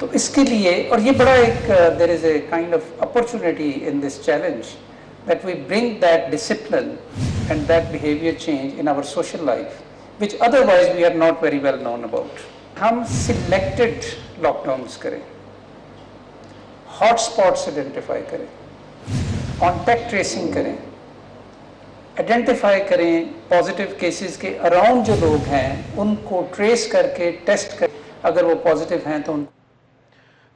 تو اس کے لیے اور یہ بڑا ایک there is a kind of opportunity in this challenge that we bring that discipline and that behavior change in our social life which otherwise we are not very well known about. ہم selected lockdowns کریں, hot spots identify کریں, contact tracing کریں, identify کریں positive cases کے around جو لوگ ہیں ان کو ٹریس کر کے ٹیسٹ کریں, اگر وہ پازیٹیو ہیں تو ان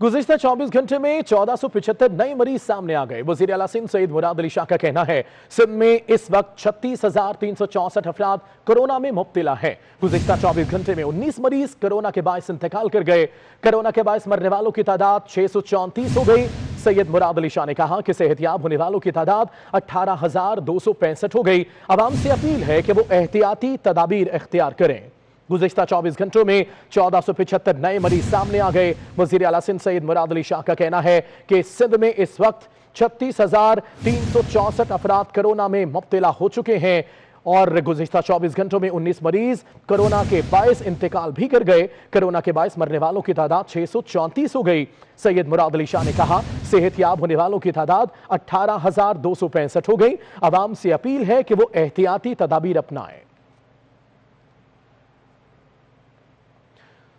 گزشتہ 24 گھنٹے میں 1475 نئے مریض سامنے آ گئے. وزیر اعلیٰ سندھ سید مراد علی شاہ کا کہنا ہے سندھ میں اس وقت 36,364 افراد کورونا میں مبتلا ہیں. گزشتہ 24 گھنٹے میں 19 مریض کورونا کے باعث انتقال کر گئے. کورونا کے باعث مرنے والوں کی تعداد 634 ہو گئی. سید مراد علی شاہ نے کہا کہ صحت یاب ہونے والوں کی تعداد 18,265 ہو گئی. عوام سے اپیل ہے کہ وہ احتیاطی تدابیر اختیار کریں. گزشتہ 24 گھنٹوں میں 1475 نئے مریض سامنے آ گئے. وزیر اعلیٰ سندھ سید مراد علی شاہ کا کہنا ہے کہ سندھ میں اس وقت 36,364 افراد کورونا میں مبتلا ہو چکے ہیں اور گزشتہ 24 گھنٹوں میں 19 مریض کورونا کے باعث انتقال بھی کر گئے. کورونا کے باعث مرنے والوں کی تعداد 634 ہو گئی. سید مراد علی شاہ نے کہا صحت یاب ہونے والوں کی تعداد 18,265 ہو گئی. عوام سے اپیل ہے کہ وہ احتیاطی تدابیر اپنائیں.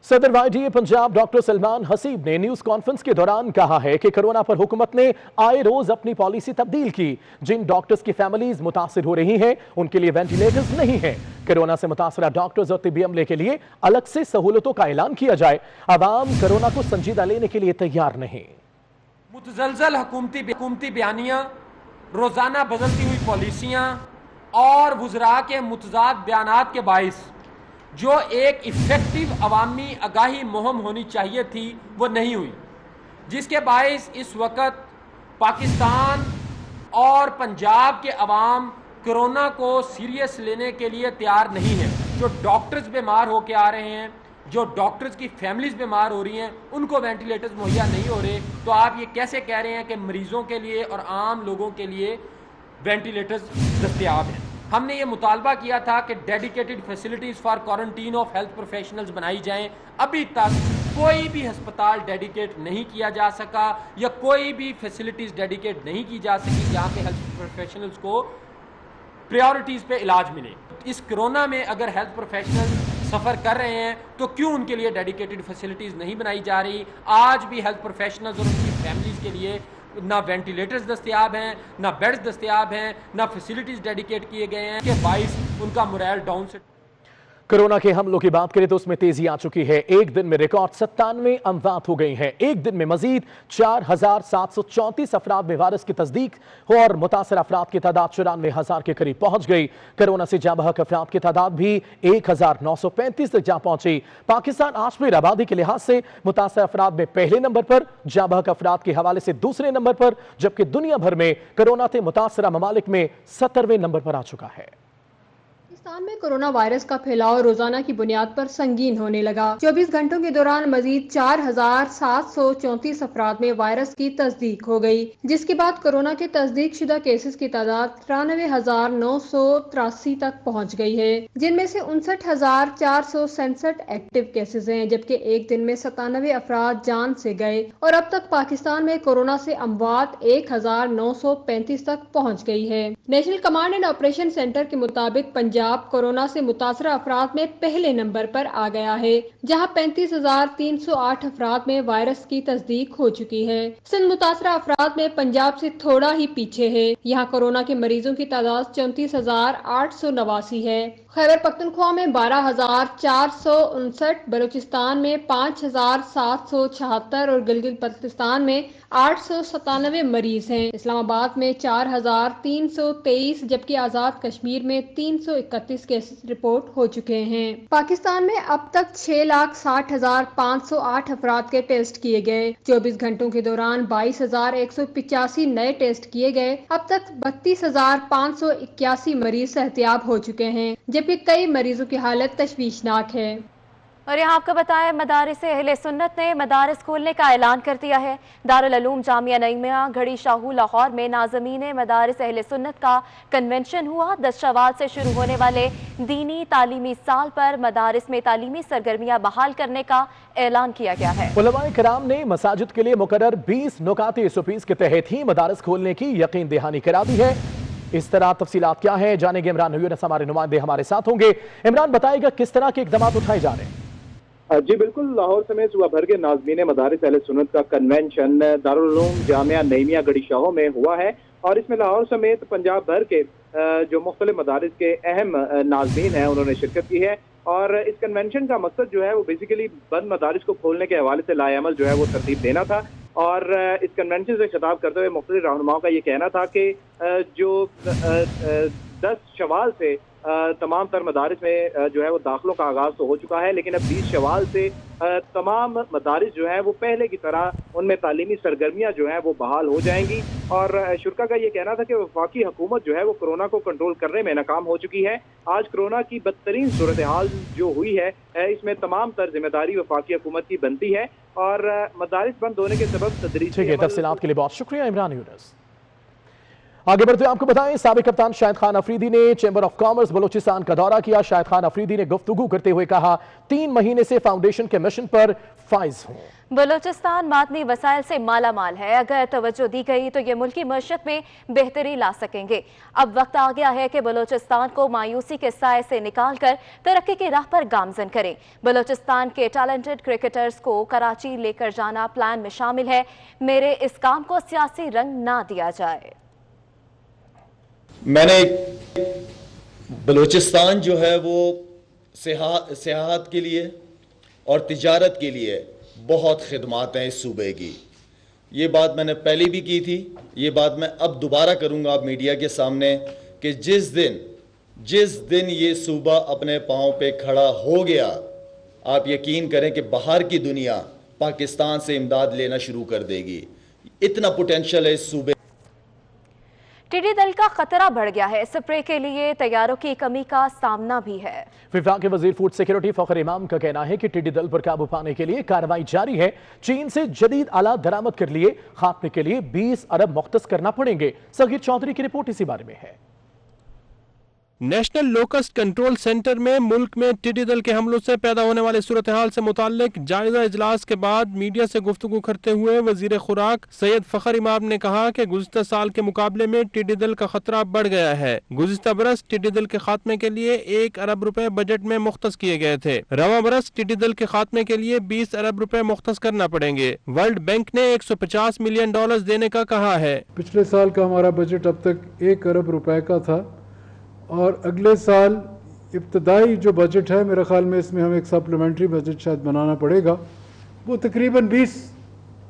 صدر Y D A Punjab doctor Salman Haseeb نے نیوز کانفرنس کے دوران کہا ہے کہ کورونا پر حکومت نے آئے روز اپنی پالیسی تبدیل کی. جن ڈاکٹرز کی فیملیز متاثر ہو رہی ہیں ان کے لیے وینٹیلیٹرز نہیں ہیں. کورونا سے متاثرہ ڈاکٹرز اور طبی عملے کے لیے الگ سے سہولتوں کا اعلان کیا جائے. عوام کورونا کو سنجیدہ لینے کے لیے تیار نہیں. متزلزل حکومتی بیانیاں, روزانہ بدلتی ہوئی پالیسیاں اور وزراء کے متضاد بیانات کے باعث جو ایک ایفیکٹیو عوامی آگاہی مہم ہونی چاہیے تھی وہ نہیں ہوئی, جس کے باعث اس وقت پاکستان اور پنجاب کے عوام کرونا کو سیریس لینے کے لیے تیار نہیں ہیں. جو ڈاکٹرز بیمار ہو کے آ رہے ہیں, جو ڈاکٹرز کی فیملیز بیمار ہو رہی ہیں, ان کو وینٹیلیٹرز مہیا نہیں ہو رہے, تو آپ یہ کیسے کہہ رہے ہیں کہ مریضوں کے لیے اور عام لوگوں کے لیے وینٹیلیٹرز دستیاب ہیں. ہم نے یہ مطالبہ کیا تھا کہ dedicated facilities for quarantine of health professionals بنائی جائیں. ابھی تک کوئی بھی ہسپتال ڈیڈیکیٹ نہیں کیا جا سکا یا کوئی بھی فیسلٹیز ڈیڈیکیٹ نہیں کی جا سکی جہاں پہ ہیلتھ پروفیشنلز کو پریورٹیز پہ علاج ملے. اس کرونا میں اگر ہیلتھ پروفیشنلز سفر کر رہے ہیں تو کیوں ان کے لیے ڈیڈیکیٹڈ فیسلٹیز نہیں بنائی جا رہی؟ آج بھی ہیلتھ پروفیشنلز اور ان کی فیملیز کے لیے نہ وینٹیلیٹرز دستیاب ہیں, نہ بیڈز دستیاب ہیں, نہ فیسلٹیز ڈیڈیکیٹ کیے گئے ہیں, کہ باعث ان کا مورائل ڈاؤن سے. کورونا کے حملوں کی بات کریں تو اس میں تیزی آ چکی ہے. ایک دن میں ریکارڈ 97 اموات ہو گئی ہیں. ایک دن میں مزید 4,734 افراد میں وائرس کی تصدیق اور متاثر افراد کی تعداد 94,000 کے قریب پہنچ گئی. کورونا سے جاں بحق افراد کی تعداد بھی 1,935 تک جا پہنچی. پاکستان آج بھی آبادی کے لحاظ سے متاثر افراد میں پہلے نمبر پر, جاں بحق افراد کے حوالے سے دوسرے نمبر پر, جبکہ دنیا بھر میں کورونا سے متاثرہ ممالک میں 70ویں نمبر پر آ چکا ہے. پاکستان میں کورونا وائرس کا پھیلاؤ روزانہ کی بنیاد پر سنگین ہونے لگا. 24 گھنٹوں کے دوران مزید 4,734 افراد میں وائرس کی تصدیق ہو گئی, جس کے بعد کورونا کے تصدیق شدہ کیسز کی تعداد 93,983 تک پہنچ گئی ہے, جن میں سے 59,467 ایکٹیو کیسز ہیں, جبکہ ایک دن میں 97 افراد جان سے گئے اور اب تک پاکستان میں کورونا سے اموات 1,935 تک پہنچ گئی ہے. National command and operation centre کے مطابق پنجاب کورونا سے متاثرہ افراد میں پہلے نمبر پر آ گیا ہے, جہاں 35,308 افراد میں وائرس کی تصدیق ہو چکی ہے. سندھ متاثرہ افراد میں پنجاب سے تھوڑا ہی پیچھے ہے. یہاں کورونا کے مریضوں کی تعداد 34,889 ہے. خیبر پختونخوا میں 12,459, بلوچستان میں 5,776 اور گلگت بلتستان میں 897 مریض ہیں. اسلام آباد میں 4,323 جبکہ آزاد کشمیر میں 331 کیسز رپورٹ ہو چکے ہیں. پاکستان میں اب تک 6,60,508 افراد کے ٹیسٹ کیے گئے. 24 گھنٹوں کے دوران 22,185 نئے ٹیسٹ کیے گئے. اب تک 32,581 مریض صحتیاب ہو چکے ہیں, جبکہ کئی مریضوں کی حالت تشویشناک ہے. اور یہاں آپ کو بتائیں مدارس اہل سنت نے مدارس کھولنے کا اعلان کر دیا ہے۔ دارالعلوم جامعہ نعیمیہ گھڑی شاہو لاہور میں ناظمین مدارس اہل سنت کا کنونشن ہوا۔ 10 شوال سے شروع ہونے والے دینی تعلیمی سال پر مدارس میں تعلیمی سرگرمیاں بحال کرنے کا اعلان کیا گیا ہے۔ علماء کرام نے مساجد کے لیے مقرر 20 نکات SOPs کے تحت ہی مدارس کھولنے کی یقین دہانی کرا دی ہے۔ اس طرح تفصیلات کیا ہیں جانیں گے عمران یونس، ہمارے نمائندے ہمارے ساتھ ہوں گے۔ عمران بتائے گا کس طرح کے اقدامات اٹھائے جا رہے ہیں؟ جی بالکل، لاہور سمیت صوبہ بھر کے ناظمین مدارس اہل سنت کا کنونشن دارالعلوم جامعہ نعیمیہ گھڑی شاہو میں ہوا ہے، اور اس میں لاہور سمیت پنجاب بھر کے جو مختلف مدارس کے اہم ناظمین ہیں انہوں نے شرکت کی ہے۔ اور اس کنونشن کا مقصد جو ہے وہ بیسیکلی بند مدارس کو کھولنے کے حوالے سے لائے عمل جو ہے وہ ترتیب دینا تھا، اور اس کنونشن سے خطاب کرتے ہوئے مختلف رہنماؤں کا یہ کہنا تھا کہ جو 10 شوال سے تمام تر مدارس میں جو ہے وہ داخلوں کا آغاز تو ہو چکا ہے، لیکن اب 20 شوال سے تمام مدارس جو ہیں وہ پہلے کی طرح ان میں تعلیمی سرگرمیاں جو ہیں وہ بحال ہو جائیں گی۔ اور شرکا کا یہ کہنا تھا کہ وفاقی حکومت جو ہے وہ کورونا کو کنٹرول کرنے میں ناکام ہو چکی ہے۔ آج کورونا کی بدترین صورتحال جو ہوئی ہے اس میں تمام تر ذمہ داری وفاقی حکومت کی بنتی ہے، اور مدارس بند ہونے کے سبب تدریجی تفصیلات کے لیے بہت شکریہ عمران یونس۔ آگے بڑھتے آپ کو بتائیں سابق کپتان شاہد خان افریدی نے چیمبر آف کامرس بلوچستان کا دورہ کیا۔ شاہد خان افریدی نے گفتگو کرتے ہوئے کہا 3 مہینے سے فاؤنڈیشن کے مشن پر فائز ہوں۔ بلوچستان معدنی وسائل سے مالا مال ہے، اگر توجہ دی گئی تو یہ ملکی معیشت میں بہتری لا سکیں گے۔ اب وقت آ گیا ہے کہ بلوچستان کو مایوسی کے سائے سے نکال کر ترقی کی راہ پر گامزن کریں۔ بلوچستان کے ٹیلنٹڈ کرکٹرز کو کراچی لے کر جانا پلان میں شامل ہے۔ میرے اس کام کو سیاسی رنگ نہ دیا جائے۔ میں نے بلوچستان جو ہے وہ سیاحت کے لیے اور تجارت کے لیے بہت خدمات ہیں اس صوبے کی، یہ بات میں نے پہلے بھی کی تھی، یہ بات میں اب دوبارہ کروں گا آپ میڈیا کے سامنے کہ جس دن یہ صوبہ اپنے پاؤں پہ کھڑا ہو گیا، آپ یقین کریں کہ باہر کی دنیا پاکستان سے امداد لینا شروع کر دے گی۔ اتنا پوٹینشل ہے اس صوبے۔ ٹڈی دل کا خطرہ بڑھ گیا ہے، سپرے کے لیے تیاروں کی کمی کا سامنا بھی ہے۔ وفاق کے وزیر فوڈ سیکیورٹی فخر امام کا کہنا ہے کہ ٹڈی دل پر قابو پانے کے لیے کارروائی جاری ہے۔ چین سے جدید آلات درآمد کر لیے خاتمے کے لیے 20 ارب مختص کرنا پڑیں گے۔ صغیر چودھری کی رپورٹ اسی بارے میں ہے۔ نیشنل لوکسٹ کنٹرول سینٹر میں ملک میں ٹڈی دل کے حملوں سے پیدا ہونے والے صورتحال سے متعلق جائزہ اجلاس کے بعد میڈیا سے گفتگو کرتے ہوئے وزیر خوراک سید فخر امام نے کہا کہ گزشتہ سال کے مقابلے میں ٹڈی دل کا خطرہ بڑھ گیا ہے۔ گزشتہ برس ٹڈی دل کے خاتمے کے لیے 1 ارب روپے بجٹ میں مختص کیے گئے تھے، رواں برس ٹڈی دل کے خاتمے کے لیے 20 ارب روپے مختص کرنا پڑیں گے۔ ورلڈ بینک نے $150 ملین دینے کا کہا ہے۔ پچھلے سال کا ہمارا بجٹ اب تک 1 ارب روپے کا تھا، اور اگلے سال ابتدائی جو بجٹ ہے میرے خیال میں اس میں ہمیں ایک سپلیمنٹری بجٹ شاید بنانا پڑے گا، وہ تقریباً 20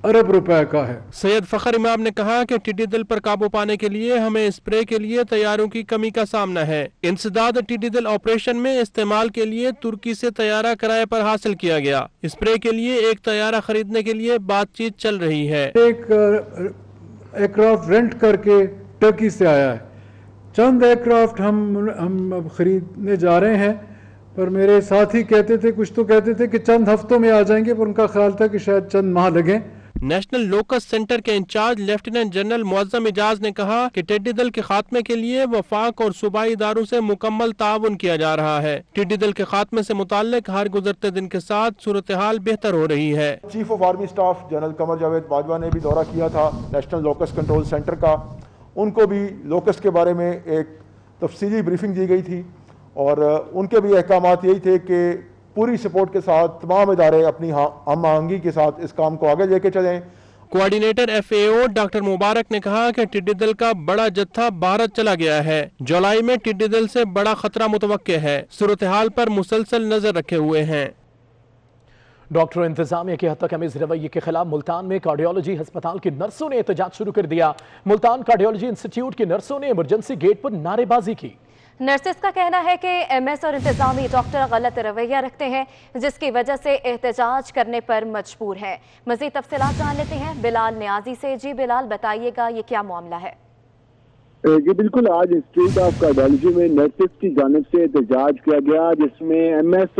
ارب روپے کا ہے۔ سید فخر امام نے کہا کہ ٹڈی دل پر قابو پانے کے لیے ہمیں اسپرے کے لیے تیاروں کی کمی کا سامنا ہے۔ انسداد ٹڈی دل آپریشن میں استعمال کے لیے ترکی سے طیارہ کرائے پر حاصل کیا گیا۔ اسپرے کے لیے ایک طیارہ خریدنے کے لیے بات چیت چل رہی ہے۔ ایک ایئرکرافٹ رینٹ کر کے ٹرکی سے آیا ہے، چند ایئرکرافٹ ہم خریدنے جا رہے ہیں، پر میرے ساتھی کہتے تھے، کچھ تو کہتے تھے کہ چند ہفتوں میں آ جائیں گے، پر ان کا خیال تھا کہ شاید چند ماہ لگیں۔ نیشنل لوکس سینٹر کے انچارج لیفٹیننٹ جنرل معظم اجاز نے کہا کہ ٹڈی دل کے خاتمے کے لیے وفاق اور صوبائی اداروں سے مکمل تعاون کیا جا رہا ہے۔ ٹڈی دل کے خاتمے سے متعلق ہر گزرتے دن کے ساتھ صورتحال بہتر ہو رہی ہے۔ Chief of army staff general Qamar Javed Bajwa نے بھی دورہ کیا تھا نیشنل لوکس کنٹرول سینٹر کا، ان کو بھی لوکسٹ کے بارے میں ایک تفصیلی بریفنگ دی گئی تھی، اور ان کے بھی احکامات یہی تھے کہ پوری سپورٹ کے ساتھ تمام ادارے اپنی ہم آہنگی کے ساتھ اس کام کو آگے لے کے چلیں۔ کوارڈینیٹر FAO ڈاکٹر مبارک نے کہا کہ ٹڈی دل کا بڑا جتھا بھارت چلا گیا ہے، جولائی میں ٹڈی دل سے بڑا خطرہ متوقع ہے، صورتحال پر مسلسل نظر رکھے ہوئے ہیں۔ ڈاکٹر انتظامیہ کے حد تک امیز رویے کے خلاف ملتان میں کارڈیولوجی ہسپتال کی نرسوں نے احتجاج شروع کر دیا۔ ملتان کارڈیولوجی انسٹیٹیوٹ کی نرسوں نے ایمرجنسی گیٹ پر نعرے بازی کی۔ نرسز کا کہنا ہے کہ MS اور انتظامی ڈاکٹر غلط رویہ رکھتے ہیں، جس کی وجہ سے احتجاج کرنے پر مجبور ہے۔ مزید تفصیلات جان لیتے ہیں بلال نیازی سے۔ جی بلال، بتائیے گا یہ کیا معاملہ ہے؟ جی بالکل، آج انسٹیٹیوٹ آف کارڈیولوجی میں نرسز کی جانب سے احتجاج کیا گیا، جس میں MS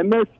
MS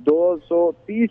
230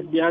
FBR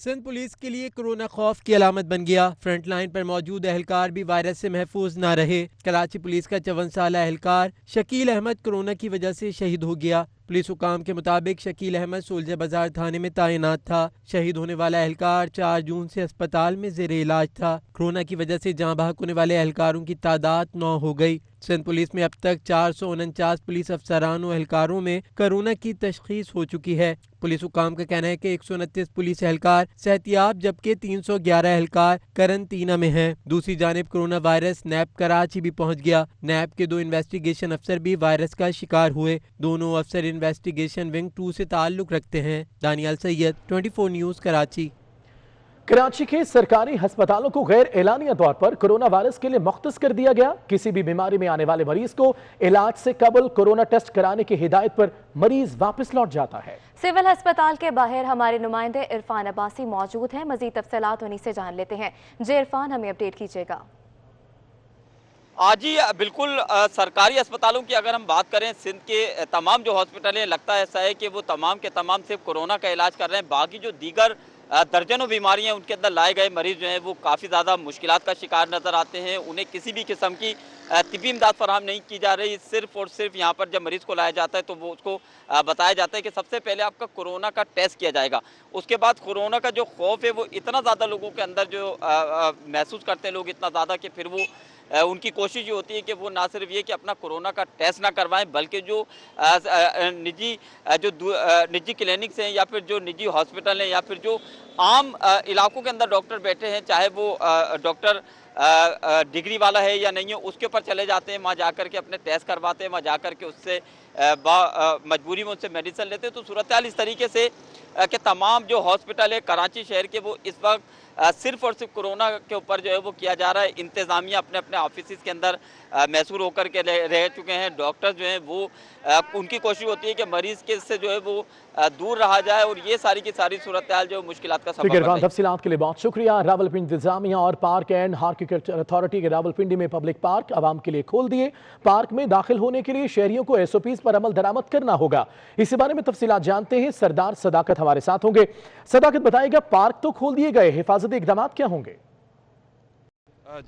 Sindh police کے لیے کورونا خوف کی علامت بن گیا۔ فرنٹ لائن پر موجود اہلکار بھی وائرس سے محفوظ نہ رہے۔ کراچی پولیس کا 54 سالہ اہلکار شکیل احمد کورونا کی وجہ سے شہید ہو گیا۔ پولیس حکام کے مطابق شکیل احمد سولجر بازار تھانے میں تعینات تھا۔ شہید ہونے والا اہلکار 4 جون سے اسپتال میں زیر علاج تھا۔ کورونا کی وجہ سے جاں بحق ہونے والے اہلکاروں کی تعداد 9 ہو گئی۔ سندھ پولیس میں اب تک 449 پولیس افسران و اہلکاروں میں کورونا کی تشخیص ہو چکی ہے۔ پولیس حکام کا کہنا ہے کہ 129 پولیس اہلکار صحت یاب جبکہ 311 اہلکار قرنطینہ میں ہیں۔ دوسری جانب کورونا وائرس نیب کراچی بھی پہنچ گیا۔ نیب کے 2 انویسٹیگیشن افسر بھی وائرس کا شکار ہوئے۔ دونوں افسر انویسٹیگیشن ونگ 2 سے تعلق رکھتے ہیں۔ دانیال سید، 24 نیوز، کراچی۔ کراچی کے سرکاری ہسپتالوں کو غیر اعلانیہ طور پر کورونا وائرس کے لیے مختص کر دیا گیا۔ کسی بھی بیماری میں آنے والے مریض کو علاج سے قبل کورونا ٹیسٹ کرانے کی ہدایت پر مریض واپس لوٹ جاتا ہے۔ سول ہسپتال کے باہر ہمارے نمائندے عرفان عباسی موجود ہیں، مزید تفصیلات انہی سے جان لیتے ہیں۔ جی عرفان، ہمیں اپڈیٹ کیجیے گا۔ جی بالکل، سرکاری اسپتالوں کی اگر ہم بات کریں، سندھ کے تمام جو ہاسپٹل ہیں، لگتا ہے ایسا ہے کہ وہ تمام کے تمام صرف کورونا کا علاج کر رہے ہیں۔ باقی جو دیگر درجنوں بیماریاں ان کے اندر لائے گئے مریض جو ہیں وہ کافی زیادہ مشکلات کا شکار نظر آتے ہیں۔ انہیں کسی بھی قسم کی طبی امداد فراہم نہیں کی جا رہی۔ صرف اور صرف یہاں پر جب مریض کو لایا جاتا ہے تو وہ اس کو بتایا جاتا ہے کہ سب سے پہلے آپ کا کورونا کا ٹیسٹ کیا جائے گا۔ اس کے بعد کورونا کا جو خوف ہے وہ اتنا زیادہ لوگوں کے اندر جو محسوس کرتے ہیں لوگ اتنا زیادہ کہ پھر وہ ان کی کوشش یہ ہوتی ہے کہ وہ نہ صرف یہ کہ اپنا کورونا کا ٹیسٹ نہ کروائیں، بلکہ جو نجی کلینکس ہیں یا پھر جو نجی ہاسپٹل ہیں یا پھر جو عام علاقوں کے اندر ڈاکٹر بیٹھے ہیں، چاہے وہ ڈاکٹر ڈگری والا ہے یا نہیں ہے، اس کے اوپر چلے جاتے ہیں، وہاں جا کر کے اپنے ٹیسٹ کرواتے ہیں، وہاں جا کر کے اس سے مجبوری میں ان سے میڈیسن لیتے ہیں۔ تو صورتحال اس طریقے سے کہ تمام جو ہاسپٹل ہے کراچی شہر کے وہ اس وقت صرف اور صرف کورونا کے اوپر جو ہے وہ کیا جا رہا ہے۔ انتظامیہ اپنے اپنے آفیسز کے اندر محصور ہو کر کے رہ چکے ہیں۔ ڈاکٹر جو ہیں وہ ان کی کوشش ہوتی ہے کہ مریض کے سے جو ہے وہ دور رہا جائے، اور یہ ساری کی ساری صورتحال جو مشکلات کا سبب ہے۔ تفصیلات کے لیے بہت شکریہ۔ راولپنڈی انتظامیہ اور پارک اینڈ ہارٹیکلچر اتھارٹی کے راولپنڈی میں پبلک پارک عوام کے لیے کھول دیے۔ پارک میں داخل ہونے کے لیے شہریوں کو SOPs پر عمل درآمد کرنا ہوگا۔ اسی بارے میں تفصیلات جانتے ہیں، سردار صداقت ہمارے ساتھ ہوں گے۔ صداقت بتائے گا، پارک تو کھول دیے گئے، حفاظتی اقدامات کیا ہوں گے؟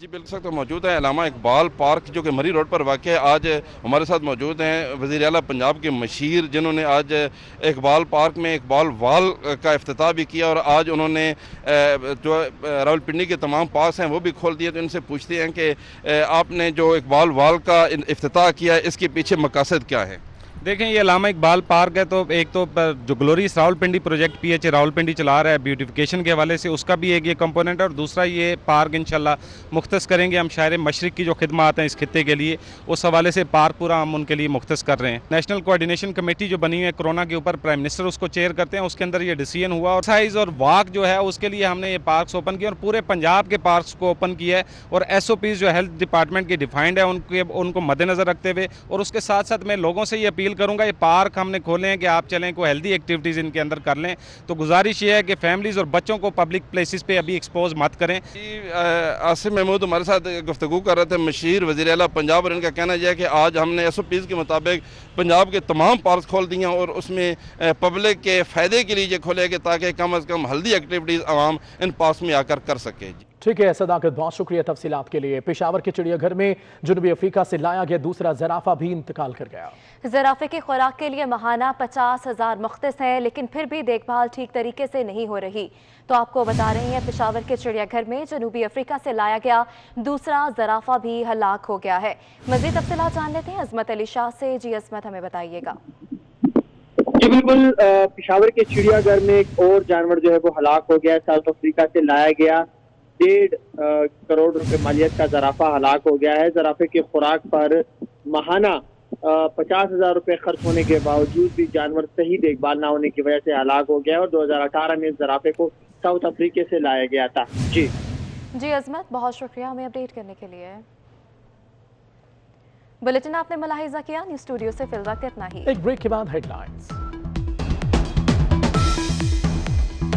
جی بالکل تو موجود ہے علامہ اقبال پارک جو کہ مری روڈ پر واقع ہے۔ آج ہمارے ساتھ موجود ہیں وزیر اعلیٰ پنجاب کے مشیر، جنہوں نے آج اقبال پارک میں اقبال وال کا افتتاح بھی کیا، اور آج انہوں نے جو راولپنڈی کے تمام پارکس ہیں وہ بھی کھول دیے۔ تو ان سے پوچھتے ہیں کہ آپ نے جو اقبال وال کا افتتاح کیا ہے، اس کے پیچھے مقاصد کیا ہے؟ دیکھیں، یہ علامہ اقبال پارک ہے، تو ایک تو جو glorious Rawalpindi project PH Rawalpindi چلا رہا ہے بیوٹیفیکیشن کے حوالے سے، اس کا بھی ایک یہ کمپوننٹ ہے، اور دوسرا یہ پارک انشاءاللہ مختص کریں گے ہم شاہر مشرق کی جو خدمات ہیں اس خطے کے لیے، اس حوالے سے پارک پورا ہم ان کے لیے مختص کر رہے ہیں۔ نیشنل کوارڈینیشن کمیٹی جو بنی ہے کورونا کے اوپر، پرائم منسٹر اس کو چیئر کرتے ہیں، اس کے اندر یہ ڈیسیژن ہوا، اور سائز اور واک جو ہے اس کے لیے ہم نے یہ پارکس اوپن کیا، اور پورے پنجاب کے پارکس کو اوپن کیا ہے، اور SOPs جو ہیلتھ ڈپارٹمنٹ کی ڈیفائنڈ ہے ان کو مد نظر رکھتے ہوئے، اور اس کے ساتھ ساتھ میں لوگوں سے یہ اپیل کروں گا، یہ پارک ہم نے کھولے ہیں کہ آپ چلیں کوئی ہیلدی ایکٹیویٹیز ان کے اندر کر لیں، تو گزارش یہ ہے کہ فیملیز اور بچوں کو پبلک پلیسز پہ ابھی ایکسپوز مت کریں۔ آصف محمود ہمارے ساتھ گفتگو کر رہے تھے، مشیر وزیر اعلیٰ پنجاب، اور ان کا کہنا یہ ہے کہ آج ہم نے SOPs کے مطابق پنجاب کے تمام پارکس کھول دیے ہیں، اور اس میں پبلک کے فائدے کے لیے یہ کھولے کہ تاکہ کم از کم ہیلدی ایکٹیویٹیز عوام ان پارکس میں آ کر سکے۔ ٹھیک ہے صداقت، بہت شکریہ تفصیلات کے لیے۔ پشاور کے چڑیا گھر میں جنوبی افریقہ سے لایا گیا دوسرا زرافہ بھی انتقال کر گیا۔ زرافے کی خوراک کے لیے ماہانہ 50,000 مختص ہیں، لیکن پھر بھی دیکھ بھال ٹھیک طریقے سے نہیں ہو رہی۔ تو آپ کو بتا رہے ہیں پشاور کے چڑیا گھر میں جنوبی افریقہ سے لایا گیا دوسرا زرافہ بھی ہلاک ہو گیا ہے۔ مزید تفصیلات جان لیتے ہیں عظمت علی شاہ سے۔ جی عظمت، ہمیں بتائیے گا۔ جی بالکل، پشاور کے چڑیا گھر میں ایک اور جانور جو ہے وہ ہلاک ہو گیا ہے، ساؤتھ افریقہ سے لایا گیا 1.5 کروڑ روپے مالیت کا زرافہ ہلاک ہو گیا ہے۔ زرافے کی خوراک پر ماہانہ 50,000 روپے خرچ ہونے کے باوجود بھی جانور صحیح دیکھ بھال نہ ہونے کی وجہ سے ہلاک ہو گیا ہے، اور 2018 میں اس زرافے کو ساؤتھ افریقہ سے لایا گیا تھا۔ جی عظمت، بہت شکریہ ہمیں اپڈیٹ کرنے کے لیے۔ بلیٹن آپ نے ملاحظہ کیا، نیوز اسٹوڈیو سے فی الوقت اتنا ہی۔ ایک بریک کے بعد ہیڈ لائنز۔